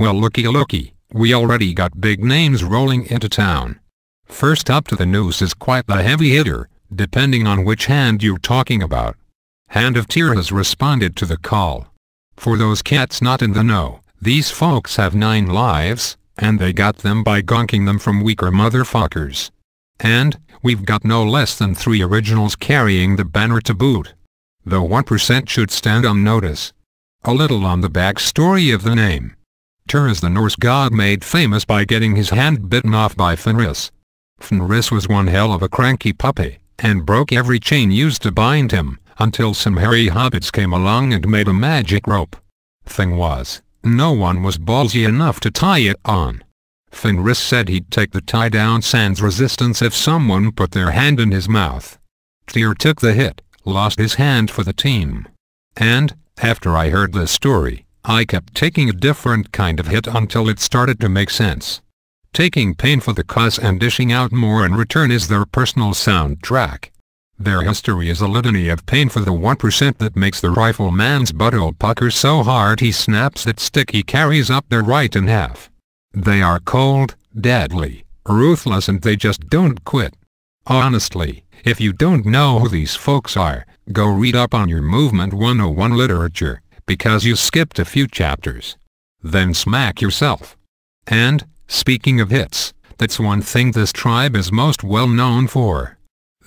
Well, looky, we already got big names rolling into town. First up to the news is quite the heavy hitter, depending on which hand you're talking about. Hand of Tyr has responded to the call. For those cats not in the know, these folks have 9 lives, and they got them by gonking them from weaker motherfuckers. And we've got no less than 3 originals carrying the banner to boot. The 1% should stand on notice. A little on the backstory of the name. Tyr is the Norse god made famous by getting his hand bitten off by Fenris. Fenris was one hell of a cranky puppy, and broke every chain used to bind him, until some hairy hobbits came along and made a magic rope. Thing was, no one was ballsy enough to tie it on. Fenris said he'd take the tie down sans resistance if someone put their hand in his mouth. Tyr took the hit, lost his hand for the team. And, after I heard this story, I kept taking a different kind of hit until it started to make sense. Taking pain for the cause and dishing out more in return is their personal soundtrack. Their history is a litany of pain for the 1% that makes the rifleman's butthole pucker so hard he snaps that stick he carries up their right in half. They are cold, deadly, ruthless, and they just don't quit. Honestly, if you don't know who these folks are, go read up on your Movement 101 literature, because you skipped a few chapters. Then smack yourself. And, speaking of hits, that's one thing this tribe is most well known for.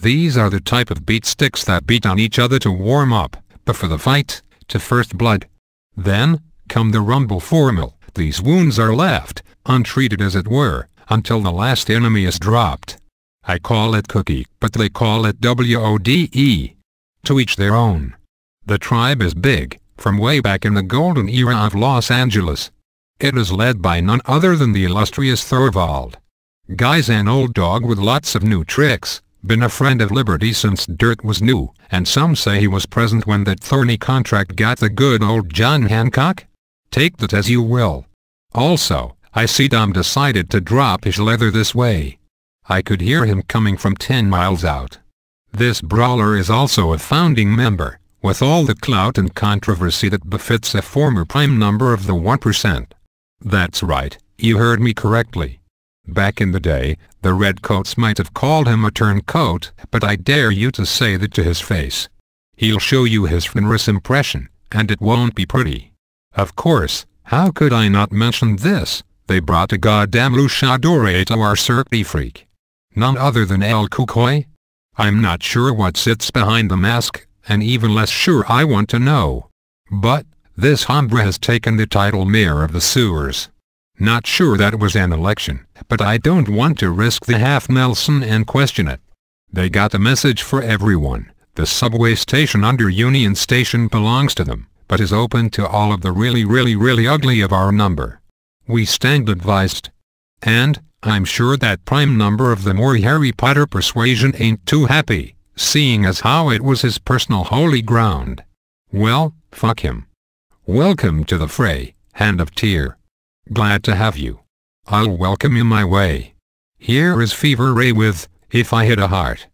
These are the type of beat sticks that beat on each other to warm up, before the fight, to first blood. Then, come the rumble formal. These wounds are left, untreated as it were, until the last enemy is dropped. I call it cookie, but they call it WODE. To each their own. The tribe is big, from way back in the golden era of Los Angeles. It is led by none other than the illustrious Thorvald. Guy's an old dog with lots of new tricks, been a friend of liberty since dirt was new, and some say he was present when that thorny contract got the good old John Hancock? Take that as you will. Also, I see Dom decided to drop his leather this way. I could hear him coming from 10 miles out. This brawler is also a founding member, with all the clout and controversy that befits a former prime number of the 1%. That's right, you heard me correctly. Back in the day, the Redcoats might have called him a turncoat, but I dare you to say that to his face. He'll show you his Fenris impression, and it won't be pretty. Of course, how could I not mention this? They brought a goddamn luchador to our circuit freak. None other than El Cucoy? I'm not sure what sits behind the mask, and even less sure I want to know. But, this hombre has taken the title mayor of the sewers. Not sure that was an election, but I don't want to risk the half Nelson and question it. They got a message for everyone. The subway station under Union Station belongs to them, but is open to all of the really ugly of our number. We stand advised. And, I'm sure that prime number of the more Harry Potter persuasion ain't too happy, seeing as how it was his personal holy ground. Well, fuck him. Welcome to the fray, Hand of Tyr. Glad to have you. I'll welcome you my way. Here is Fever Ray with, If I Hit a Heart.